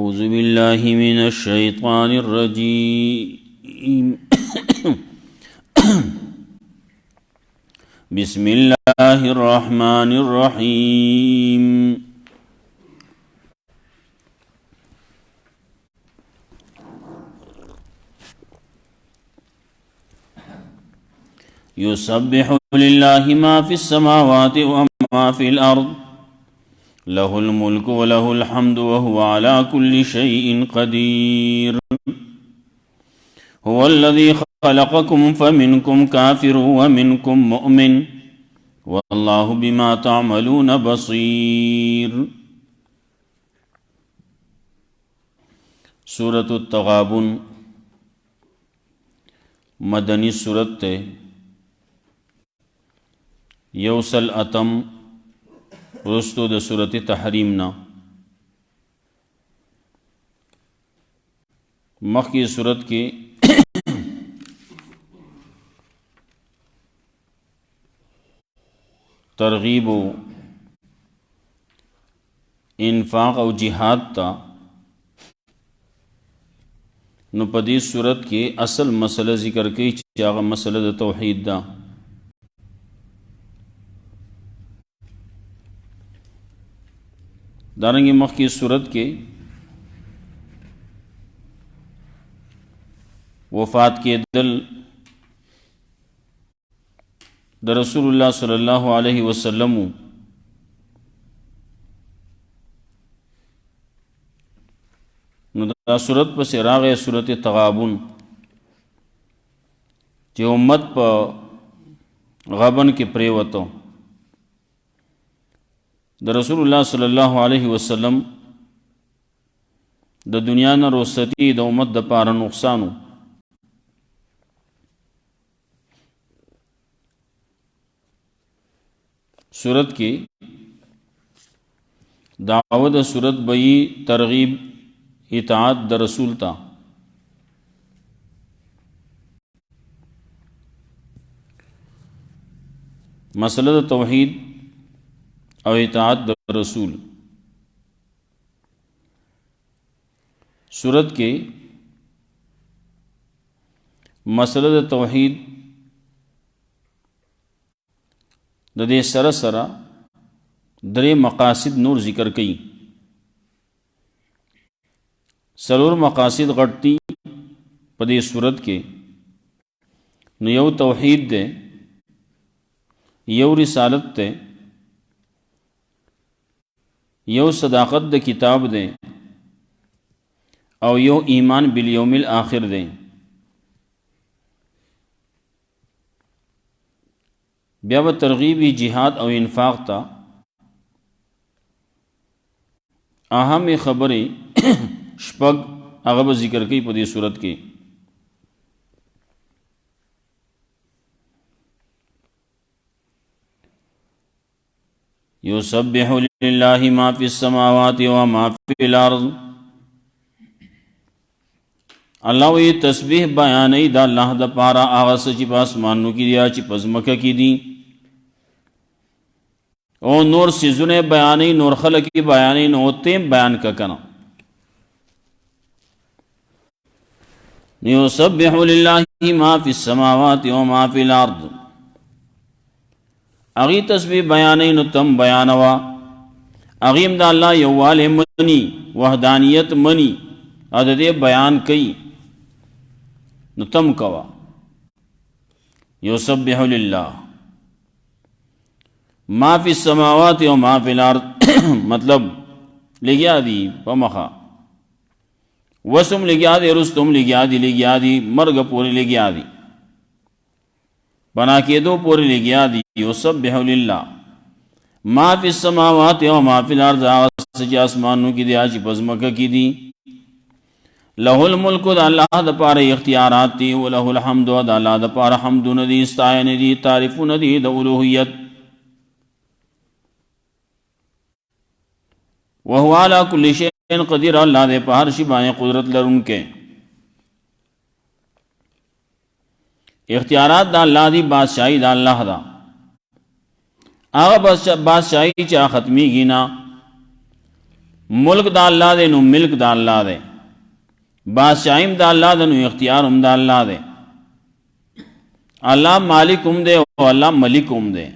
أعوذ بالله من الشيطان الرجيم بسم الله الرحمن الرحيم يسبح لله ما في السماوات وما في الأرض له الملك وله الحمد وهو على كل شيء قدير هو الذي خلقكم فمنكم كافر ومنكم مؤمن والله بما تعملون بصير. سورة التغابن مدنی سورت تے یوسل اتم رستو د سورت تحریمنا مخی سورت کے ترغیب و انفاق او جہاد تا نو پدی صورت کے اصل مسئلہ ذکر کی چاغ مسئلہ دا توحید دا. دارنگی مخ کی صورت کے وفات کے دل دا رسول اللہ صلی اللہ علیہ وسلم دا صورت پس راغ صورت تغابن چی امت پا غبن کے پریوتو دا رسول اللہ صلی اللہ علیہ وسلم دا دنیا نا روستی دا امت دا پارا نقصانو. صورت کی دعوت صورت بئی ترغیب اطاعت دا رسول تا. مسئلہ دا توحید او اطاعت دا رسول. صورت کے مسئلہ دا توحید دا دے سر سرا درے مقاصد نور ذکر کئی. سرور مقاصد غٹتی پدے صورت کے نو یو توحید دے، یو رسالت دے، یو صداقت دے کتاب دے، او یو ایمان بالیوم الآخر دے. بیا و ترغیبی جہاد او انفاق تا اہم خبریں شپگ اغب ذکر کی پدی صورت کی. یسبح للہ ما فی السماوات وما فی الارض. اللہ وی تسبیح بیانی دا اللہ دا پارا آغاز چی پاسمانو کی دیا چی پزمکہ کی دی او نور سیزن بیانی نور خلقی بیانی نوتیم بیان کا کنا. یسبح للہ ما فی السماوات وما فی الارض. اغی تسبیح بیانی نو تم بیانوا، اغیم دا اللہ یوال منی وحدانیت منی عدد بیان کئی نو تم کوا. یسبح للہ ما فی السماوات و ما فی الارض مطلب لگیا دی پمخا وسم لگیا دی رستم لگیا دی مرگ پوری لگیا دی بنا کے دو پوری لگیا دی. یسبح للہ ما فی السماوات و ما فی الارض آغاز چی آسمانوں کی دی آجی پزمکہ کی دی. لہ الملک دا اللہ دا پارا اختیارات دی و لہ الحمد دا اللہ دا پارا حمدون دی استعین دی تعریفون دی دا الوحیت. وہو علا کل شیئن قدیر اللہ دے پہر شبائیں قدرت لرن کے. اختیارات دا اللہ دی بادشاہی دا اللہ دا آغا بادشاہی چاہ ختمی گینا ملک دا اللہ دے نو ملک دا اللہ دے، بادشاہیم دا اللہ دے نو اختیار ہم دا اللہ دے، اللہ مالک ہم دے اور اللہ ملک ہم دے،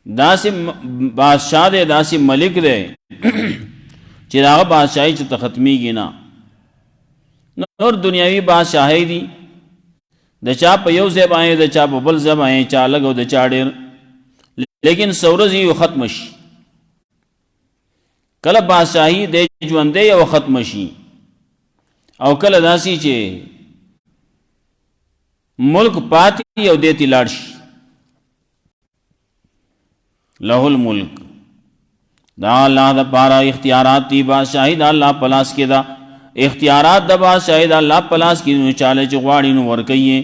دا سی بادشاہ دے دا سی ملک دے چی داغا بادشاہی چی ختمی گی نا نور دنیاوی بادشاہی دی دا چا پا یو زیب آئیں دا چا پا بل زیب آئیں چا لگو دا چا دیر، لیکن سورزی یو ختمش کل بادشاہی دے جوندے یو ختمشی او کل داسی چے ملک پاتی یو دیتی لارشی لہ الملک دا اللہ دا پارا اختیارات تی بادشاہی دا اللہ پلاس کے دا اختیارات دا بادشاہی دا اللہ پلاس کی نو چالے چغواڑی نو ورکیے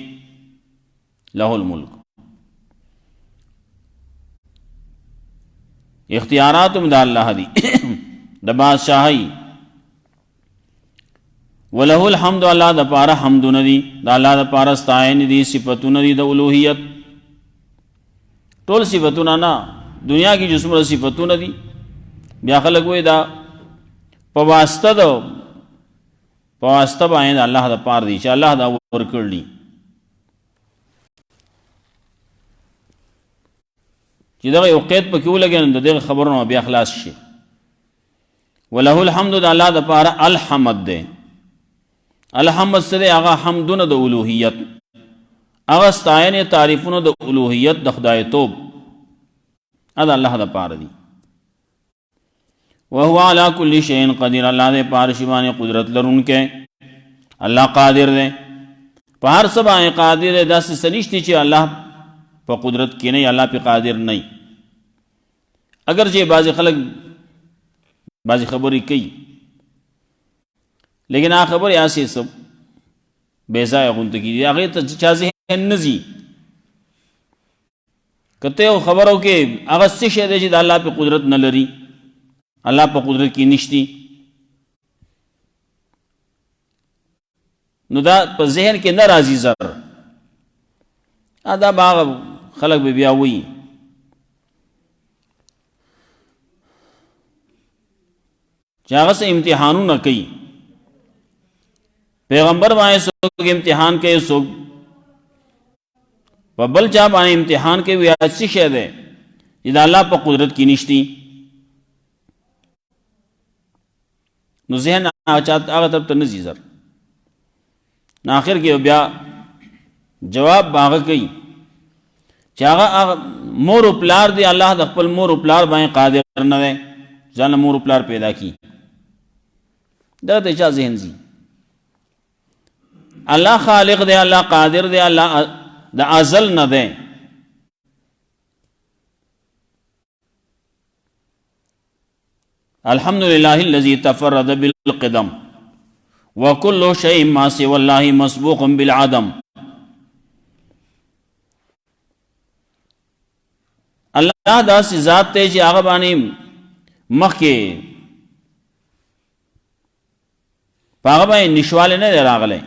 لہ الملک اختیاراتم دا اللہ دی دا بادشاہی وَلَهُ الْحَمْدُ اللہ دا پارا حمد ندی دا اللہ دا پارا ستائن دی صفتو ندی دا الوحیت طول صفتو نا دنیا کی جسم دا صفتو ندی بیا خلق ہوئی دا پواسطہ بائیں دا اللہ دا پار دی چا اللہ دا ورکر لی چی دا یو قید پا کیوں لگے دا دیغ خبرنو بیا خلاص شے وَلَهُ الْحَمْدُ دا اللہ دا پارا الحمد دے الحمد صدے آغا حمدون دا الوحیت آغا ستائن تعریفون دا الوحیت دا خدای توب ادا اللہ دا پار دی وَهُوَ عَلَىٰ كُلِّ شَيْءٍ قَدِيرٌ اللہ دے پار شبان قدرت لرن کے اللہ قادر دے پار سب آئیں قادر دے دس سنشتی چی اللہ پا قدرت کی نہیں اللہ پہ قادر نہیں اگرچہ بعض خلق بعض خبری کئی لیکن آ خبر ایسی سب بیزای غنت کی دی آگے تا چا ذہن نزی کہتے ہو خبروں کہ آگا سی شہدے چی دا اللہ پہ قدرت نہ لری اللہ پہ قدرت کی نشتی نو دا پہ ذہن کے نہ رازی زر آدھا باغ خلق بے بیا ہوئی چاہاں سے امتحانوں نہ کئی پیغمبر بائیں سوگ امتحان کے سوگ بل چاہ بائیں امتحان کے بھی اچھی شہد ہے جدا اللہ پا قدرت کی نشتی نو ذہن آغا طرف تا نزیزر ناخر کے بیا جواب باغ کئی چاہا مور اپلار دے اللہ دا خپل مور اپلار بائیں قادر نہ دے جانا مور اپلار پیدا کی دا تے چاہ ذہن زی اللہ خالق دے اللہ قادر دے اللہ دا ازل نہ دے الحمدللہ الذی تفرد بالقدم وکل شیء ما سوى اللہ مسبوق بالعدم اللہ دا سی ذات تے جی آغا بانی مخ کے پاغا بانی نشوالے نہیں دے راغلے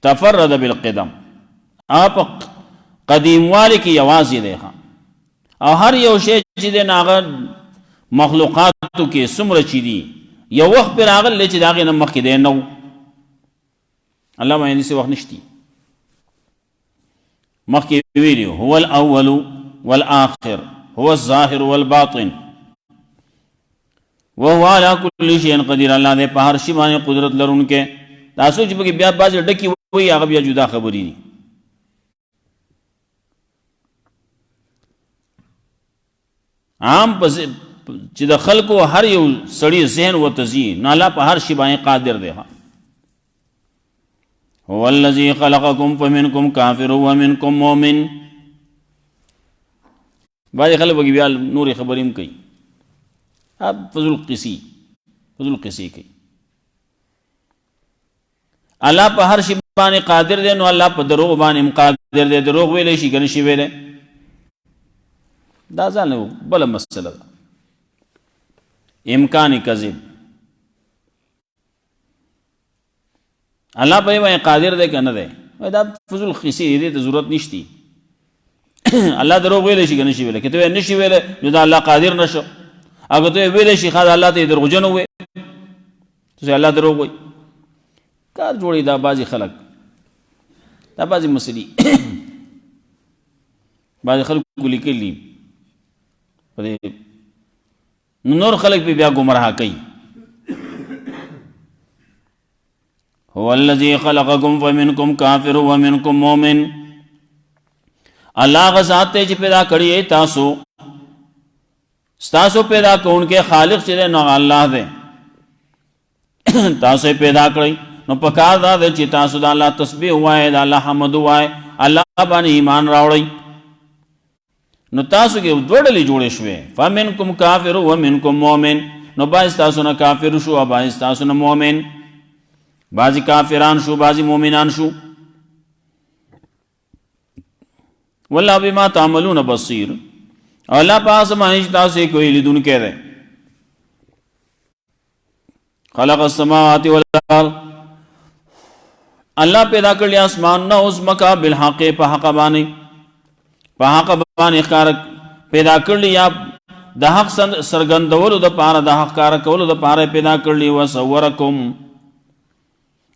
تفرد بالقدم آپ قدیم والی کی یوازی دیکھا اور ہر یو شے چی دے ناغا مخلوقاتو کے سمر چی دی یو وقت پر آغل لے چی داغی نمخ کی دے نو اللہ مہندی سے وقت نشتی مخ کی ویلیو هو الاول والآخر هو الظاہر والباطن وهو على كل شيء قدیر اللہ دے پہر شیبان قدرت لرن کے تاسو چی بکی بیاد بازی ڈکی وہی آغا بیا جدا خبری دی عام چی دا خلقو ہر یو سڑی ذہن و تزین نالا پا ہر شیبائیں قادر دے ہاں هو الذی خلقکم فمنکم کافر ومنکم مومن بعض خلق بگی بیال نور خبریم کئی اب فضل قسی کئی اللہ پا ہر شیبانی قادر دے نو اللہ پا دروغ بانی قادر دے دروغ ویلے شی کنشی ویلے دا زانو بلا مسئلہ دا امکانی کذب اللہ پہ وہ قادر دے کہ نہ دے دا فضل خیسی دے تو ضرورت نشتی الله دروغ ویلی شي که نشي ویلی؟ که ته نشي ویلی نو دا الله قادر نشو، اگر ته ویلی شي خاص الله ته دروغجن وې ته الله دروغ وې کار جوړي. دا بعضی خلک دا بعضی مسلې بعضی خلک لیکلي نور خلق بھی بیا گمراہ کئی. هو الذی خلقکم فمنکم کافر ومنکم مومن. اللہ غزات تے چی پیدا کری ہے تاسو ستاسو پیدا کون کے خالق چلے نو اللہ دے تاسو پیدا کری نو پکار دا دے چی تاسو دا اللہ تسبیح ہوا ہے دا اللہ حمد ہوا ہے اللہ بانی ایمان راوڑی. نو تاسو کې دوړلې جوړې شوې فمنکم کافر ومنکم مؤمن. نو بعض تاسو نه کافر شو او بعض تاسو نه مؤمن، بعضی کافران شو بعضی مؤمنان شو. والله بما تعملون بصیر. الله پاس باندې تاسو کوئی لیدون کې ده. خلق السماوات والارض. الله پیدا کړل اسمان نو زمکا بالحق په حق باندې په حق باندې اخکار پیدا کړلی یا د حق سرګندولو د پاره د حق کار کولو د پاره پیدا کړلی. وصورکم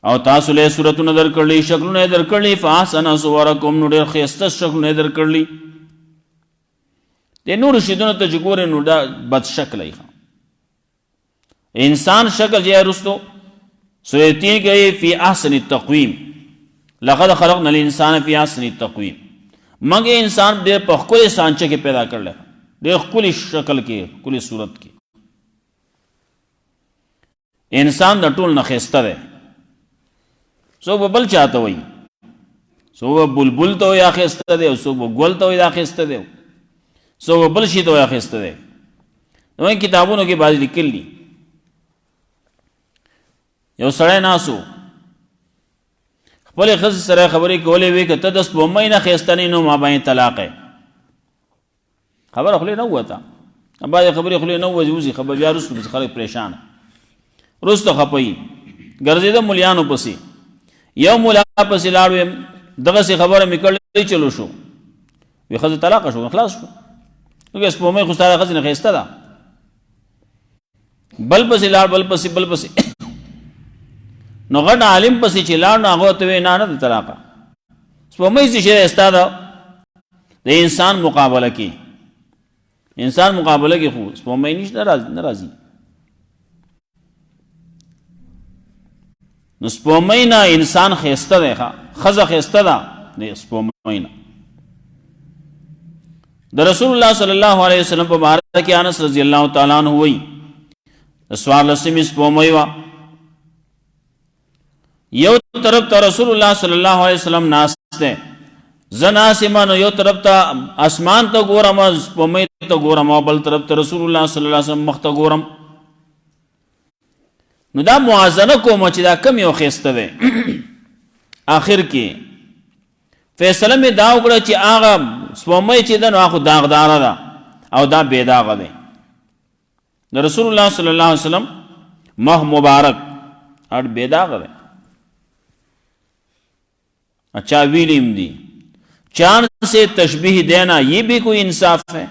او تاسو له صورتونه در کړلی شکلونه در کړلی فاحسن صورکم نو ډېر ښایسته شکلونه در کړلی. د نور شیدونه ته چې ګورې نو دا بد شکلی انسان شکل چې رستو سورۃ 3 کې فی احسن التقویم لقد خلقنا الانسان فی احسن التقویم. مگر انسان ډېر په ښکلي سانچه کې پیدا کړل، ډېر ښکلي شکل کې ښکلي صورت کې. انسان د ټول نه ښایسته دی. څوک به بل چاته وایي، څوک به بلبل ته وایي ښایسته دی، او څوک به ګل ته وایي دا ښایسته دی، څوک به بل شي ته وایي ښایسته دی. نو کتابونو کې بعضې لیکلي یو سړی ناسو خپلې ښځې سره خبرې کولې وې که ته د سپوږمۍ نه ښایسته نه نو ما باندې طلاق یې. خبره خولې نه ووته، بعضې خبرې خولې نه ووځي خبر بیا وروسته پسې خلک پریشانه وروسته خفه وي. ګرځېده ملیانو پسې، یو ملا پسې لاړ ویم دغسې خبره مې کړلې چلو شو وی ښځه طلاقه شو خلاص شو. نو سپوږمۍ خو ستا د ښځې نه ښایسته ده. بل پسې لاړ بل پسې بل پسې نو غټ عالم پسې چې لاړ نو هغه ته وی نه نه د طلاقه سپوږمۍ څه شی ستا ده د انسان مقابله کې. انسان مقابله کې خو سپوږمۍ نه راځي. نو سپوږمۍ نه انسان ښایسته دی، ښځه ښایسته ده د سپوږمۍ نه. د رسول الله صلی الله علیه وسلم په باره کې انس رضی الله تعالی عنہ وایي د څوارلسمې سپوږمۍ وه، یو طرف ته رسول الله صلی الله علیه وسلم ناست دی، زه ناست یم نو یو طرف ته اسمان ته ګورم سپوږمۍ ته ګورم او بل طرف ته رسول الله صلی الله علیه وسلم مخ ته ګورم. نو دا موازنه کوم چې دا کم یو ښایسته دی. آخر کې فیصله مې دا وکړه چې هغه سپوږمۍ چې ده نو هغه داغداره ده او دا بې داغه دی. د رسول الله صلی الله علیه وسلم مخ مبارک اور بے داغ ہے. اچھا ویلیم دی چاند سے تشبیہ دینا یہ بھی کوئی انصاف ہے؟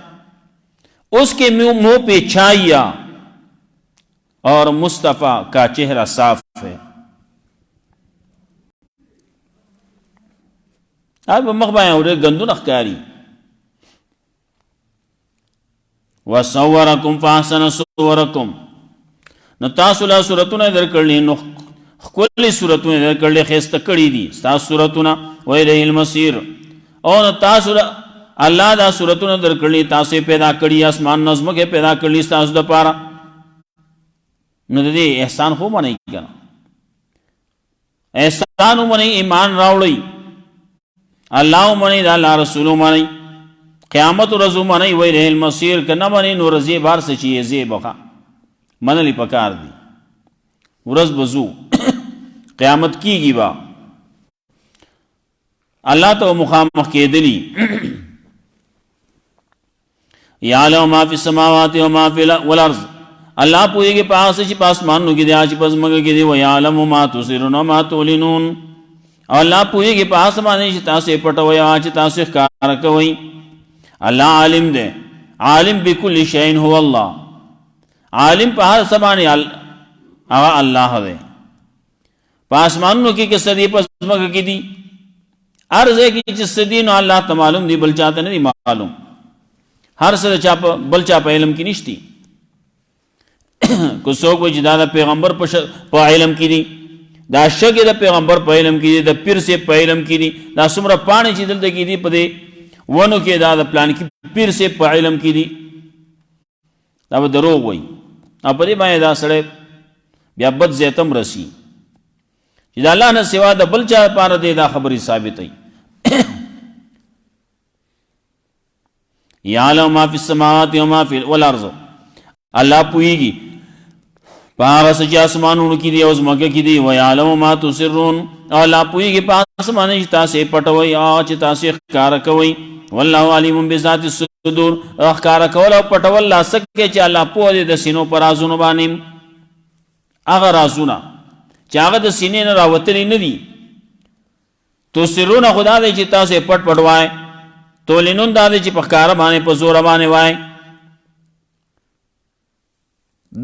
اس کے منہ پہ چھائیا اور مصطفیٰ کا چہرہ صاف ہے. اب مخبائیں ہو رہے گندو نخکاری. وَصَوَّرَكُمْ فَأَحْسَنَ صُوَرَكُمْ نو تاسو له صورتونه درکړلې نو ښکلې صورتونه درکړلې ښایسته کړي دي ستاسو صورتونه وإلیه المصیر. او نو تاسو الله دا صورتونه درکړلې تاسو پیدا کړي اسمان نظم کې پیدا کړلې ستاسو دپاره. نو د دې احسان خو منئ کنه احسان ومنئ ایمان راوړئ الله ومنئ د الله رسول ومنئ قیامت ورځ ومنئ وإلیه المصیر که نه منئ نو ورځې بار څه چې یې ځې بخه منلی پکار دی ورځ بزو قیامت کیږي با الله ته مخامخ کېدلی. یعلم ما فی السماوات و ما فی الارض الله پوهیږي په هغه څه چې په اسمانونو کې دي چې په ځمکه کې دي. ویعلم ما تسرون و ما تعلنون او الله پوهیږي په هغه څه باندې چې تاسو یې پټوئ او چې تاسو یې ښکاره کوئ. الله عالم دے، عالم بكل شيء هو الله، عالم په هر څه باندې هغه الله دی. په اسمانونو کې کې سدي په ځمکه کې دي، هر ځای کې چې سدي نو الله ته معلوم دي، بل چاته نه دي معلوم. هر څه چا په بل چا په علم کې نشتی. کو څوک وایي چې دا د پیغمبر په علم کې دي، دا شګې د پیغمبر په علم کې دي، د پیر سے په علم کې دي، دا څومره پاڼې چې دلته کې دي په دې ونو کې دا د پلان کې پیر سے په علم کې دي، دا به دروغ وایي. او په دې باندې دا سړی بیا بد زیتم رسی چې د الله نه سوا د بل چا لپاره دی، دا خبرې ثابتوي. یعلم ما فی السماوات و ما فی الارض، الله پوهیږي په هغه څه چې اسمانونو کې دي او ځمکه کې دي. ویعلم ما تسرون، او الله پوهیږي په اسمانه چې تاسې پټوئ او چې تاسې ښکاره کوئ. والله علیم بذات الصدور، ښکاره کول او پټول لا سکه چې الله پوه دی د سینو پر رازونو باندې. هغه رازونه چې هغه د سینې نه راوتلي نه دي، تسرون خدا دی چې تاسې پټ پټ وای، تولینون دا دی چې په ښکاره باندې په زوره باندې وای.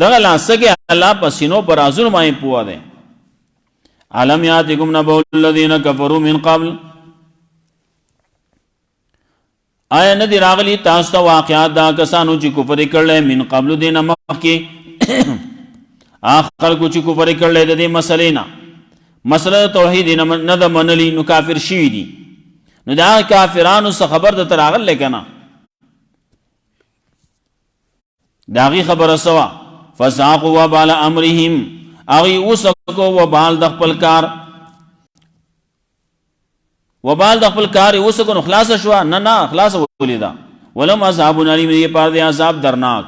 دغه لا سکه الله په سینو پر رازونو باندې پوه دی. علم یاتکم نبأ الذین کفروا من قبل، آیا ندی راغلی تاسو ته واقعات دا کسانو چې کفر کړل من قبل دین مخکې، آخر کو چې کفر کړل د دې مسلې نه، مسله توحید نه د منلی، نو کافر شوي دي. نو دا کافرانو څخه خبر د تراغل کنه، داغي خبره سوا. فذاقوا وبال امرهم، اغي وسکو وبال د خپل کار، وبال د خپل کار وسکو نو خلاص شو، نه خلاص ولیدا. ولم عذاب علیم، دې پاره د عذاب درناک،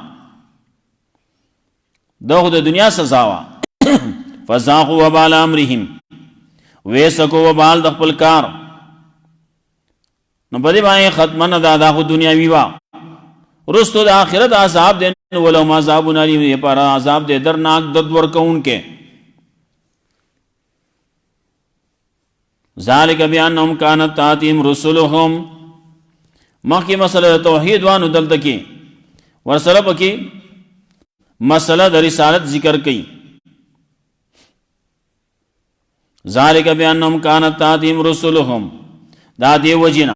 دغه د دنیا سزا وا. فذاقوا وبال امرهم، وسکو وبال د خپل کار، نو بده باندې ختمه دا د دنیاوی وا، رستو د آخرت عذاب دین. ولهم عذاب علیم، دې پاره عذاب دې درناک درد ورکون کې. ذالک بیانهم کانت تاتیم رسلهم، مخی مسئلہ توحید وانو دلتا کی ورسره پکی مسئلہ د رسالت ذکر کی. ذالک بیانهم کانت تاتیم رسلهم، دا دی وجینا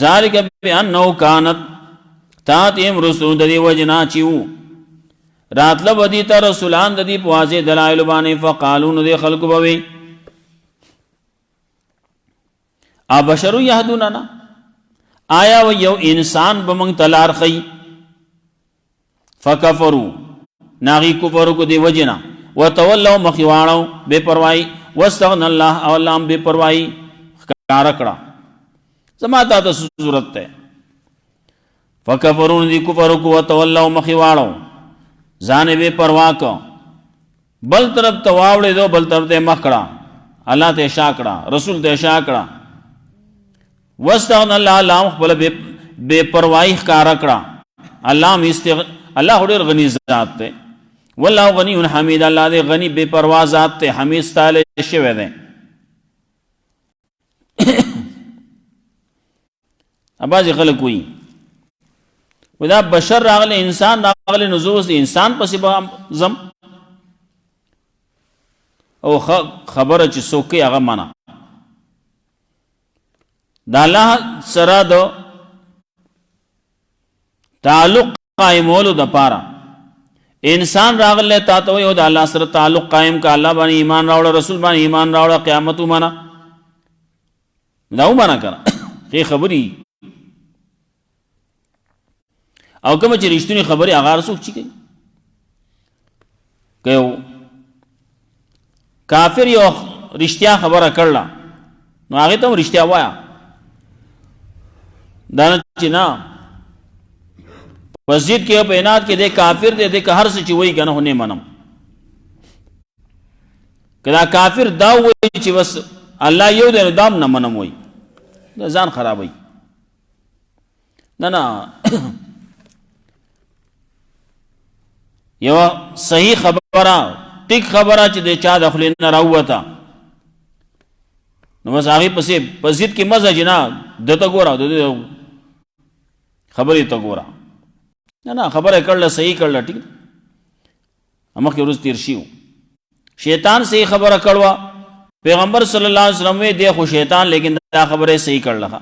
ذالک بیانه کانت تاتیم رسول، د دی وجنا چیو راتله بدی ته رسولان د دې په واضح دلایل باندې. فقالو، نو دې خلکو به وي ابشر یهدوننا، آیا و یو انسان به موږ ته لار ښیي. فکفروا، ناغي کفر کو دی وجنا. وتولوا، مخې واړو بے پروايي. واستغنى الله، او الله هم بے پروايي ښکاره کړه. زما ته د صورت ته فکفروا، دی کفر کو. وتولوا، مخې واړو ځان بے پروا کو، بل طرف ته واوړې دو، بل طرف ته مخ کړه، الله ته شا کړه، رسول ته شا کړه. واستغنى الله، الله خپل بے پروايي ښکاره کړه. الله الله ډېر غني ذات دی. والله غني حمید، الله دې غني بے پروا ذات ته، حمید ستایل شوی دی. اباځي خلک وایي ودا بشر راغله، انسان راغله، نزوس د انسان پسې به زم او خبره چې څوک هغه معنا د الله سره د تعلق قائمولو د پاره انسان راغله تا ته یو د الله سره تعلق قائم کا، الله باندې ایمان راوړ، رسول باندې ایمان راوړ، قیامت ومنه، دا ومنه کنه کې خبري. او کوم چې رښتونی خبرې هغه څوک چی کوي، که یو کافر یو رښتیا خبره کړله نو هغې ته هم رښتیا وایه، دا نه چې نه په ضد کې په عناد کې دی کافر دی، دی که هر څه چې وایي که نه خو نه منم. که دا کافر دا وایي چې بس الله یو دی نو دا هم نه منم وایي، دا ځان خرابوي. نه یو صحیح خبره ټیک خبره چې د چا د خولې نه راووته نو بس هغې پسې په ضد کې مزه چې نه ده ته ګوره د خبرې ته ګوره نه خبره کړله صحیح کړله ټیک مخکې ورځ تېر شي شیطان صحیح خبره کړوه پیغمبر صلی الله علیه وسلم وی دی خو شیطان لیکن دا خبره صحیح کړله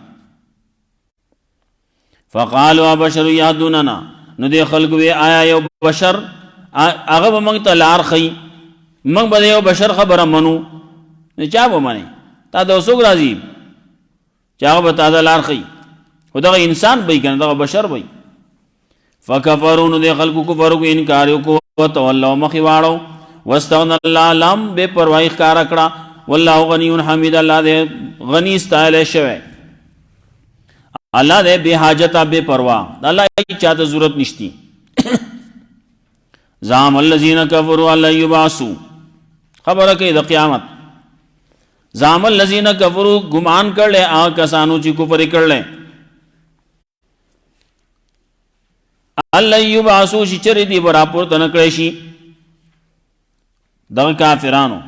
فقالوا بشر یهدوننا نو دی خلق وی آیا یو بشر هغه به موږ ته لار ښیي موږ به یو بشر خبره منو نو چا به منې تا د څوک راځي چې هغه به تا ته لار ښیي خو دغه انسان به یي که نه دغه بشر به یي فکفروا نو دی خلکو کفر وکړو انکار یې وکړو وتولوا مخې واړو واستغنى الله لم بے پروايي ښکاره کړه والله غني حمید الله دې غني ستایلی شوی الله دې بے حاجته بے پروا الله چاته ضرورت نشتی زعم الذين كفروا ان يبعثوا خبره کوي د قیامت زعم الذين كفروا ګمان کړل هغه کسانو چې کفر کړل الله يبعثوا چې چر دي برابر تن کړی شي دغه کافرانو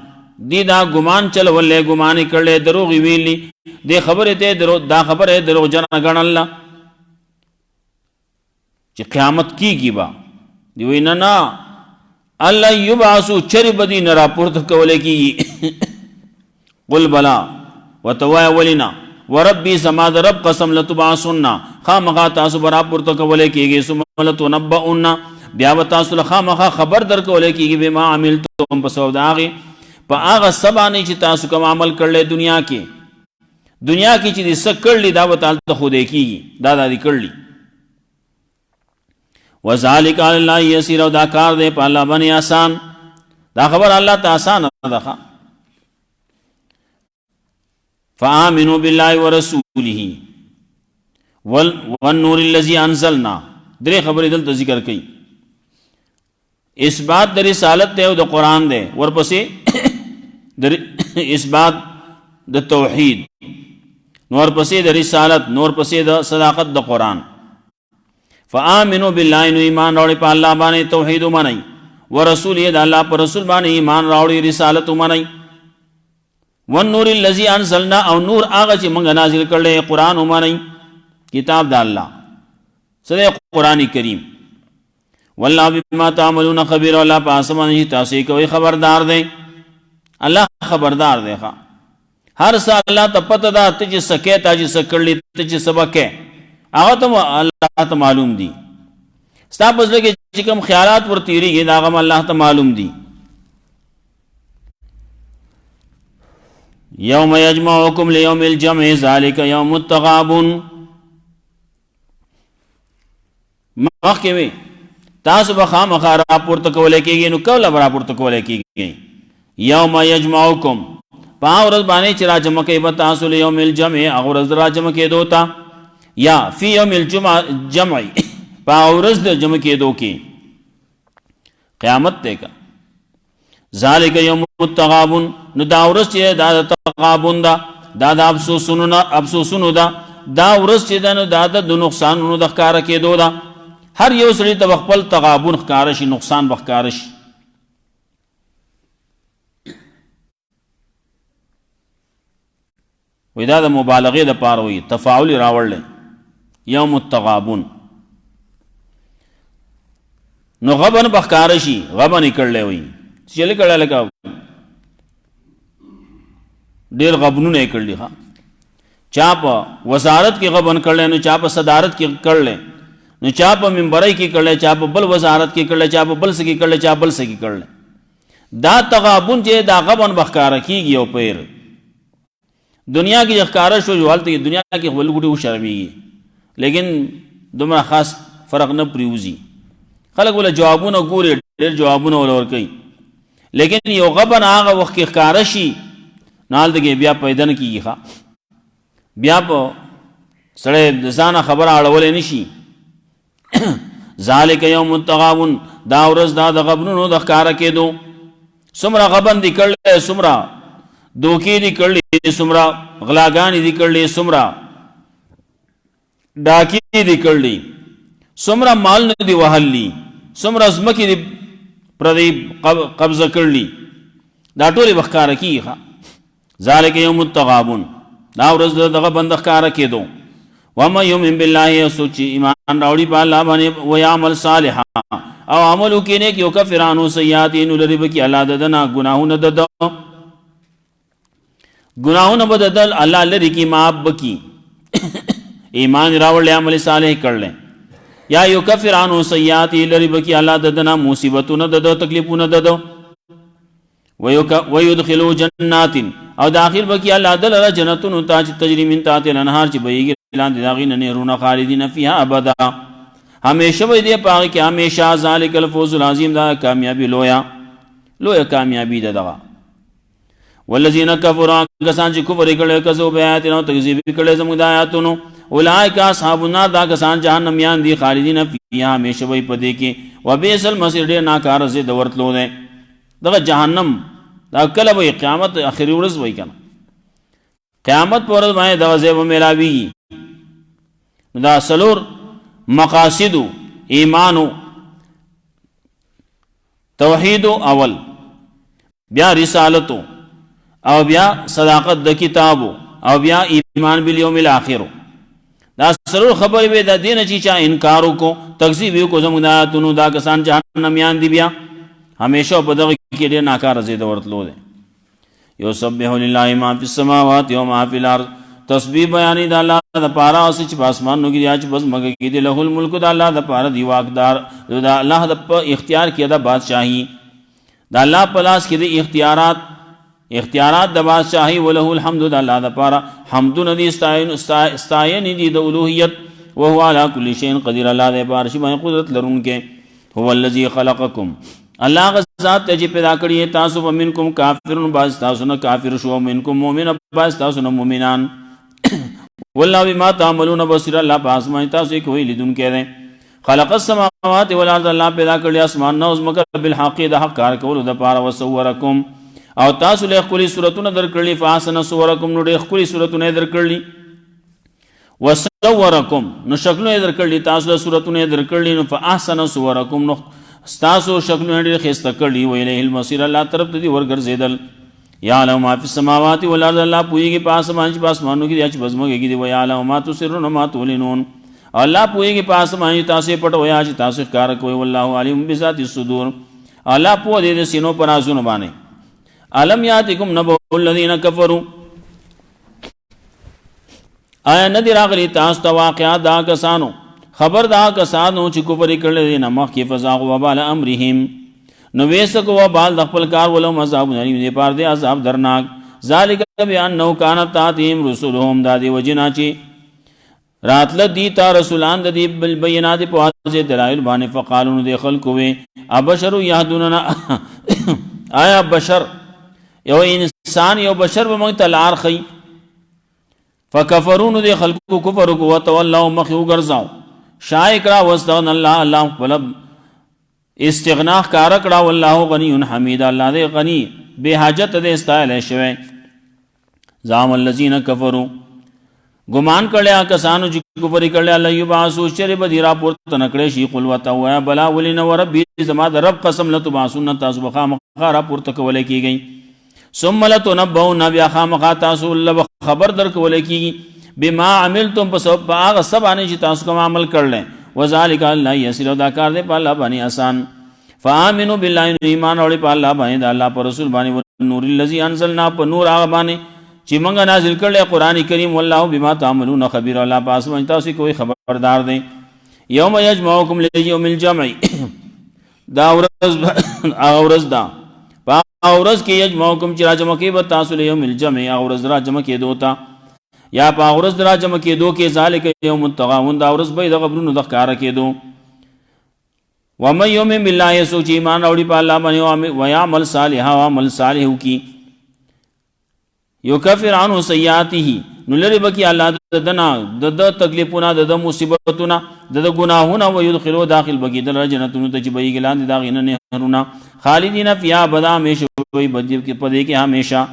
دی دا ګمان چل ولې ګمان کړل دروغ ویلی دې خبره ته درو دا خبره دروغ جن غنل چې قیامت کیږي با دی وینا نه الله یبعثو چر بدی نه راپورته کولې کیږي قل بلا وتوا ولنا وربي سما رب قسم لتبعثنا خامخا تاسو راپورته کولې کیږي ثم لتنبؤنا بیا تاسو خامخا خبر درکولې کیږي بما عملتم په سود هغه په هغه سبانه چې تاسو کوم عمل کړل دنیا کې چې دې څه کړل دا وتعال ته خو دې کیږي دا دې کړل وذالک علی الله یسیر او دا کار دې په الله باندې آسان دا خبر الله ته آسان ده فآمنوا بالله ورسوله والنور الذي انزلنا درې خبرې دلته ذکر کړي اثبات د رسالت ته او د قران دی ورپسې د اثبات د توحید نور پسې د رسالت نور پسې د صداقت د قران فآمنوا بالله نو ایمان راوړي په الله باندې توحید ومنئ ورسوله د الله پر رسول باندې ایمان راوړي رسالت ومنئ والنور الذي انزلنا او نور هغه چې موږ نازل کړل قران ومنئ کتاب د الله سره قرآن کریم والله بما تعملون خبير الله پاسمانه تاسو کوي خبردار دی الله خبردار دی هر سال الله ته پته ده ته چې سکه ته چې سکړلې ته چې سبکه هغه ته الله ته معلوم دي ستا په ځل کې چې کوم خیالات ور تیریږي دا هغه الله ته معلوم دي یوم یجمعکم لیوم الجمع ذلک یوم التغابن مخکې وي تاسو به خامخا راپورته کولی کېږي نو کله به راپورته کولی کېږي یوم یجمعکم په هغه ورځ باندې چې راجمع کوي به تاسو لیوم الجمع هغه ورځ راجمع کېدو ته یا فی یوم الجمع په هغه ورځ د جمع کېدو کې قیامت دی که ذالک یوم التغابن نو دا ورځ چې دا د تغابن ده دا د افسوسونو ده دا ورځ چې ده نو دا د نقصانونو د ښکاره کېدو ده هر یو سړي ته خپل تغابن ښکاره شي نقصان به ښکاره شي وی دا د مبالغې دپاره وي تفاعل یې راوړلی یوم التغابن نو غبن به ښکاره شي غبن یې کړلی وي چې کړی لکه ډېر غبنونه یې کړلي چا په وزارت کې غبن کړلی نو چا په صدارت کې کړلی نو چا په منبرۍ کې کړلی چا په بل وزارت کې کړلی چا په بل څه کې کړلی چا بل څه کې کړلی دا تغابن چې دا غبن به ښکاره کېږي او پیر دنیا کې چې ښکاره شو جو هلته دنیا کې خپل ګوټې وشرمېږي لیکن دومره خاص فرق نه پرېوځي خلک وله جوابونه ګوري ډېر جوابونه وله ورکوي لیکن یو غبن هغه وخت کې ښکاره شي نو هلته کې بیا پیدا نه کېږي بیا په سړی د ځانه خبره اړولی نه شي ذالک یوم التغابن دا ورځ دا د غبنونو د ښکاره کېدو څومره غبن دي کړلی څومره دوکې دي کړلې څومره غلاګانې دي کړلې څومره ډاکې دي کړلې څومره مال نه دي وهلي څومره ځمکې دي پردی قبضه کړلي دا ټولې به ښکاره کېږي ذالک یوم التغابن دا ورځ دغه بندخ کار کېدو ومن یؤمن بالله سوچ ایمان راوړي په الله باندې و یعمل صالحا او عمل وکړي نیک یکفر عنه سیئات لري بکی الله ددنا گناهونه دد گناهونه بدل الله لري کی معاف بکی ایمان راوړل عمل صالح کړل یا یکفر عنه سیئات لري بکی الله ددنا مصیبتونه دد تکلیفونه دد ويدخلوا جنات او داخل بکی الله دل جنتون تاج تجری من تحتها الانهار چې بهیږي لاندې داغینه نهرونه خالدین فیها ابدا ہمیشہ وی دے پاگی کہ ہمیشہ ذالک الفوز العظیم دا کامیابی لویا کامیابی دا دغا والذین کفروا کسان چی کفر کڑے کذو بیاتنا تکذیب کڑے زمود آیاتونو اولئک اصحاب النار دا کسان جہنمیان دی خالدین فیها ہمیشہ وی پدے کے وبئس المصیر دے ناکار سے دورت لو دے دغا جہنم دا کله وی قیامت اخری ورځ وی کنا قیامت پر ورځ باندې دغه زیب ملاوی دا سلور مقاصد ایمان توحید اول بیا رسالت او بیا صداقت د کتاب او بیا ایمان بالیوم الاخر دا سرور خبر به د دین چې چا انکار کو تکذیب کو زموداتونو دا کسان جهنميان دی بیا ہمیشہ په دغه کې ډېر ناکاره زید ورتلو دي یسبح لله ما فی السماوات و ما فی الارض تسبیح بیانی دا اللہ دا پارا اسی چھ پاسمانوں کی دیاچ بس مگا کی دی لہو الملک دا اللہ دا پارا دی واقدار دا اللہ دا پا اختیار کیا دا بادشاہی دا اللہ پلاس کی دی اختیارات دا بادشاہی و لہو الحمد دا اللہ دا پارا حمد ندی استائن دی دا الوحیت وہو علا کل شین قدیر اللہ دا پارا شبہ قدرت لرون کے هو اللذی خلقکم اللہ غزات تجی پیدا کریے تاسو ومنکم کافرون باز تاسونا کافر شو ومنکم مومن باز تاسونا مومنان واللہ بما تعملون بصیر اللہ پا آسمان تاسو ایک ہوئی لدن کہہ دیں خلق السماوات والارض اللہ پیدا کر اسمان نوز مکر بالحقی دا حق کار کولو دا پارا وصورکم او تاسو لے اخکولی صورتون در کرلی فاسن صورکم نو دے اخکولی صورتون در کرلی وصورکم نو شکلون در کرلی تاسو لے صورتون در کرلی نو فاسن صورکم نو ستاسو شکلون در خیست کرلی ویلیہ المصیر اللہ طرف دی ورگر زیدل یعلم ما فی السماوات والارض اللہ پوئی گی پاسمان چی پاسمانوں کی دیاچ بزمگے گی دی ویعلم ما تسرون ما تولنون اللہ پوئی گی پاسمان چی تاسو پٹو یا چی تاسو کارکوئی واللہ علیم بذات الصدور اللہ پو دے دے سینوں پر آزون بانے علم یاتکم نبو الذین کفروا آیا ندر آخری تاستا واقعات دا کسانو خبر دا کسانو چی کفر کرلے دینا مخی فزاق وبال امرهم نو ویسکو وبال دخپل کار ولو مذاب نریم دے پار دے عذاب درناک ذالک بیان نو کانت تاتیم رسولهم دا دی وجنا چی راتل دیتا رسولان دا دی بالبینات پواز دلائل بانے فقالون دے خلقوے ابشر یهدوننا آیا بشر یو انسان یو بشر بمانگتا لار خی فکفرون دے خلقو کفرکو وتولاو مخیو گرزاو شائکرا وستغن اللہ فلب استغناء کارکڑا واللہ غنی حمید اللہ دے غنی بے حاجت دے استائل شوئے زام اللذین کفروا گمان کرلے آکسانو جی کفری کرلے اللہ یبعثو شر بدی راپورت نکڑے شی قلوتا ہوا بلا ولین وربی زماد رب قسم لتبعثون تاسو بخامخا راپورت کولے کی گئی ثم لتنبؤن بیا خامخا تاسو لب خبر در کولے کی گئی بما عملتم پا آغا سب آنے چی تاسو کم عمل کر لیں وذالک اللہ یسیر دا کار دے پا اللہ بانی آسان فآمنوا باللہ ایمان اوڑی پا اللہ بانی دا اللہ پا رسول بانی ونور اللذی انزلنا پا نور آغا بانی چی منگا نازل کر لے قرآن کریم واللہ بما تعملون خبیر اللہ پا آسمان تاسی کوئی خبردار دیں یوم یجمعوکم لیوم الجمعی دا اورز دا پا اورز کی یجمعوکم چی راجمع کی بتاسو لیوم الجمعی اورز راجمع کی دوتا یا پا اورز درا جمع کے دو کے ذالک یوم التغابن دا اورز بید غبرون دخکارا کے دو ومن یومن باللہ سوچ ایمان اوڑی پا اللہ بانی ویعمل صالحا وعمل صالحو کی یکفر عنہ سیئاتی ہی نلر بکی اللہ ددنا دد تکلیفونا دد مصیبتونا دد گناہونا ویدخلو داخل بکی دل رجنتونو تجبئی گلان داغینا نہرونا خالدین فیہا بدا ہمیشہ وی بدیب کے پدے کے ہمیشہ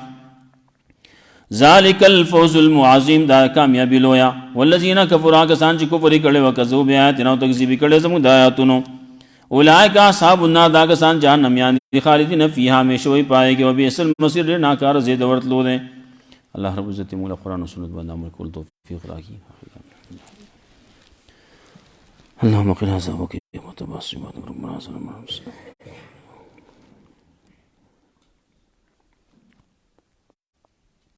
ذالک الفوز المعظیم دا کامیابی لویا والذین کفروا کسان چی کفری کڑے وکذو بیاتنا و تکذیبی کڑے زمود آیاتونو اولئک اصحاب النار دا کسان جہنمیان دی خالدین فیہا ہمیشہ وی پائے گے وبئس المصیر ناکار زید ورتلو دیں الله رب عزت موږ له قرآن او سنت باندې عمل کول توفیق راکړي. اللهم قنا عذابك يوم تبعث عبادك ربنا ظلمنا انفسنا